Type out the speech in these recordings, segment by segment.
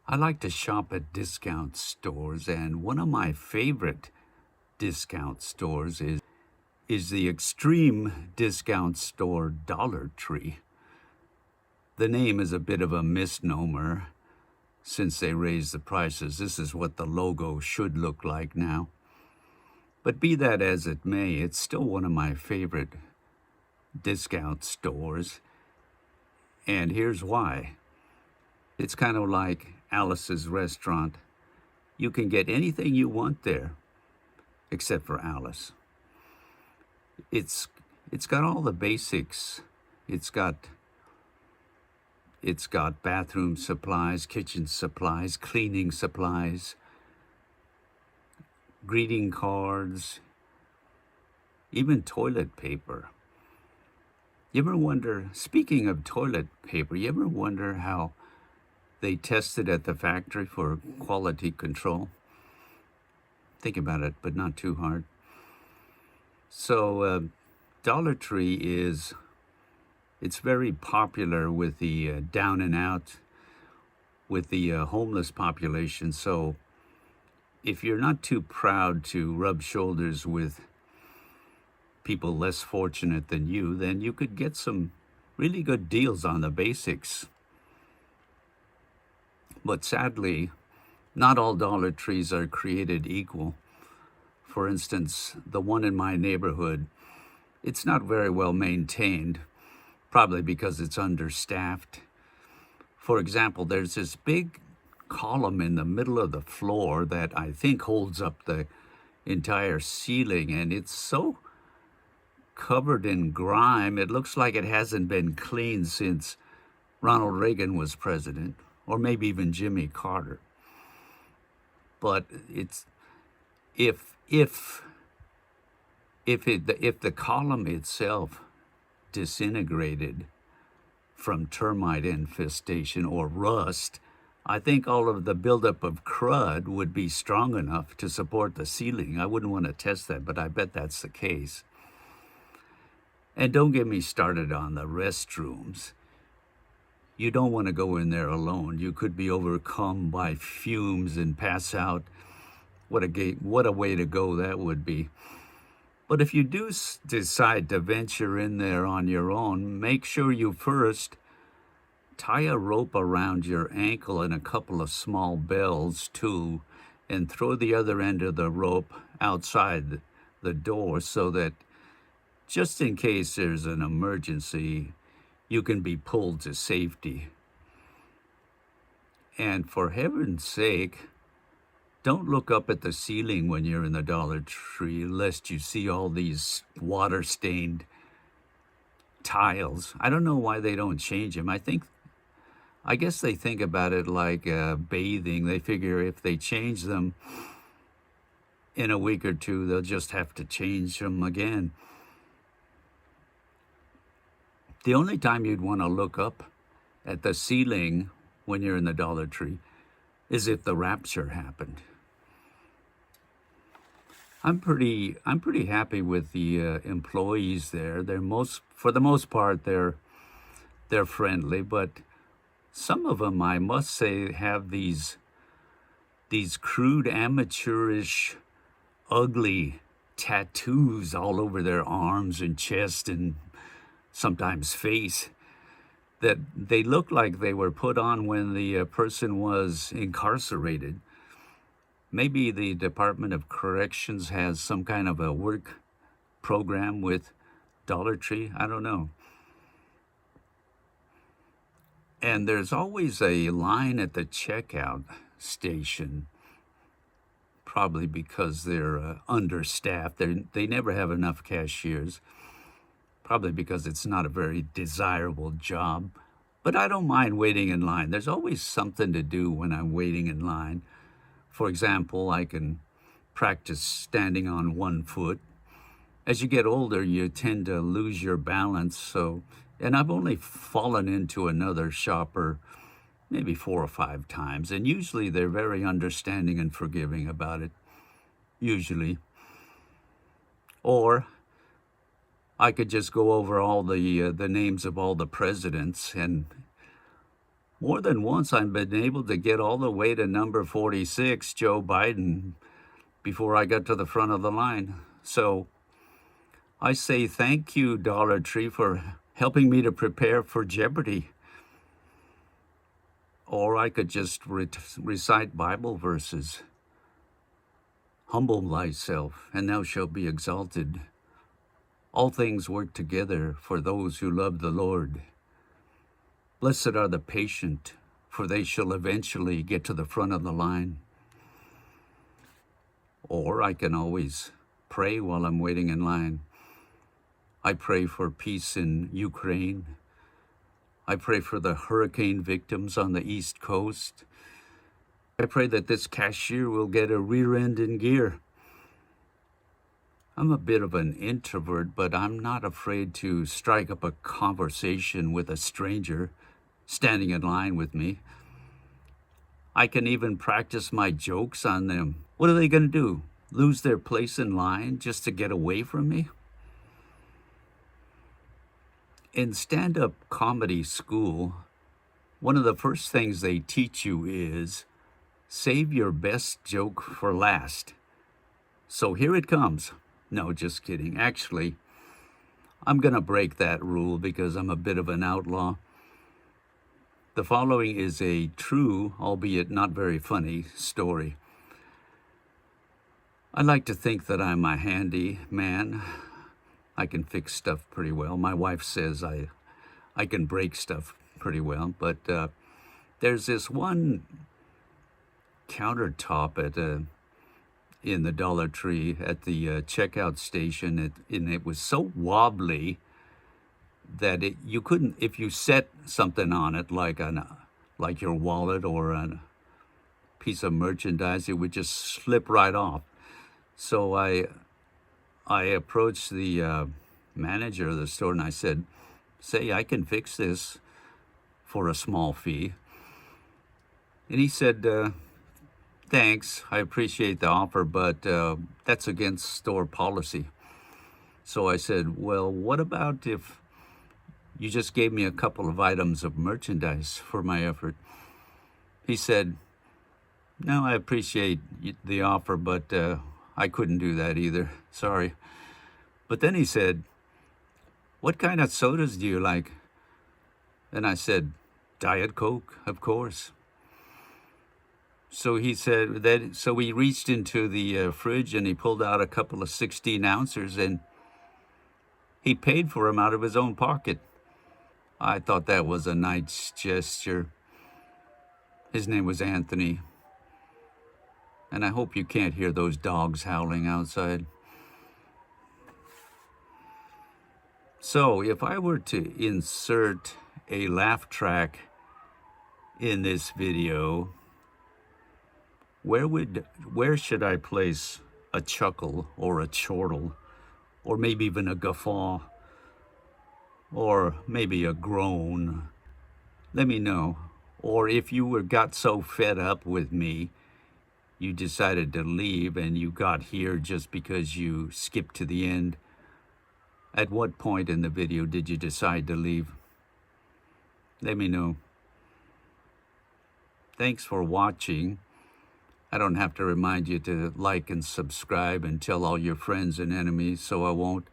I like to shop at discount stores, and one of my favorite discount stores is the extreme discount store Dollar Tree. The name is a bit of a misnomer since they raised the prices. This is what the logo should look like now. But be that as it may, it's still one of my favorite discount stores, and here's why. It's kind of like Alice's restaurant. You can get anything you want there, except for Alice. It's it's got all the basics. It's got it's got bathroom supplies, kitchen supplies, cleaning supplies, greeting cards, even toilet paper. You ever wonder, speaking of toilet paper, you ever wonder how they tested at the factory for quality control? Think about it, but not too hard. So, Dollar Tree it's very popular with the down and out, with the homeless population. So, if you're not too proud to rub shoulders with people less fortunate than you, then you could get some really good deals on the basics. But sadly, not all Dollar Trees are created equal. For instance, the one in my neighborhood, it's not very well maintained, probably because it's understaffed. For example, there's this big column in the middle of the floor that I think holds up the entire ceiling, and it's so covered in grime, it looks like it hasn't been cleaned since Ronald Reagan was president, or maybe even Jimmy Carter. But it's if if the column itself disintegrated from termite infestation or rust, I think all of the buildup of crud would be strong enough to support the ceiling. I wouldn't want to test that, but I bet that's the case. And don't get me started on the restrooms. You don't want to go in there alone. You could be overcome by fumes and pass out. What a way to go that would be. But if you do decide to venture in there on your own, make sure you first tie a rope around your ankle and a couple of small bells too, and throw the other end of the rope outside the door so that just in case there's an emergency, you can be pulled to safety. And for heaven's sake, don't look up at the ceiling when you're in the Dollar Tree, lest you see all these water-stained tiles. I don't know why they don't change them. I guess they think about it like bathing. They figure if they change them in a week or two, they'll just have to change them again. The only time you'd want to look up at the ceiling when you're in the Dollar Tree is if the rapture happened. I'm pretty happy with the employees there. For the most part, they're friendly, but some of them, I must say, have these crude, amateurish, ugly tattoos all over their arms and chest and sometimes face, that they look like they were put on when the person was incarcerated. Maybe the Department of Corrections has some kind of a work program with Dollar Tree. I don't know. And there's always a line at the checkout station, probably because they're understaffed. They never have enough cashiers. Probably because it's not a very desirable job. But I don't mind waiting in line. There's always something to do when I'm waiting in line. For example, I can practice standing on one foot. As you get older, you tend to lose your balance. And I've only fallen into another shopper maybe 4 or 5 times. And usually they're very understanding and forgiving about it. Usually. Or I could just go over all the names of all the presidents, and More than once, I've been able to get all the way to number 46, Joe Biden, before I got to the front of the line. So I say thank you, Dollar Tree, for helping me to prepare for Jeopardy. Or I could just recite Bible verses. Humble thyself, and thou shalt be exalted. All things work together for those who love the Lord. Blessed are the patient, for they shall eventually get to the front of the line. Or I can always pray while I'm waiting in line. I pray for peace in Ukraine. I pray for the hurricane victims on the East Coast. I pray that this cashier will get a rear end in gear. I'm a bit of an introvert, but I'm not afraid to strike up a conversation with a stranger standing in line with me. I can even practice my jokes on them. What are they going to do? Lose their place in line just to get away from me? In stand-up comedy school, one of the first things they teach you is save your best joke for last. So here it comes. No, just kidding. Actually, I'm going to break that rule because I'm a bit of an outlaw. The following is a true, albeit not very funny, story. I like to think that I'm a handy man. I can fix stuff pretty well. My wife says I can break stuff pretty well, but there's this one countertop in the Dollar Tree at the checkout station, and it was so wobbly that you couldn't, if you set something on it like your wallet or a piece of merchandise, it would just slip right off. So I approached the manager of the store and I said, "Say, I can fix this for a small fee." And he said, "Thanks, I appreciate the offer, but that's against store policy." So I said, "Well, what about if you just gave me a couple of items of merchandise for my effort?" He said, "No, I appreciate the offer, but I couldn't do that either. Sorry." But then he said, "What kind of sodas do you like?" And I said, "Diet Coke, of course." So he said that, so he reached into the fridge and he pulled out a couple of 16 ounces and he paid for them out of his own pocket. I thought that was a nice gesture. His name was Anthony. And I hope you can't hear those dogs howling outside. So if I were to insert a laugh track in this video, where should I place a chuckle or a chortle or maybe even a guffaw or maybe a groan? Let me know. Or if you got so fed up with me, you decided to leave and you got here just because you skipped to the end, at what point in the video did you decide to leave? Let me know. Thanks for watching. I don't have to remind you to like and subscribe and tell all your friends and enemies, so I won't.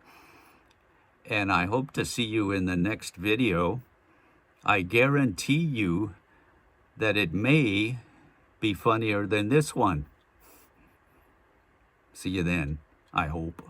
And I hope to see you in the next video. I guarantee you that it may be funnier than this one. See you then, I hope.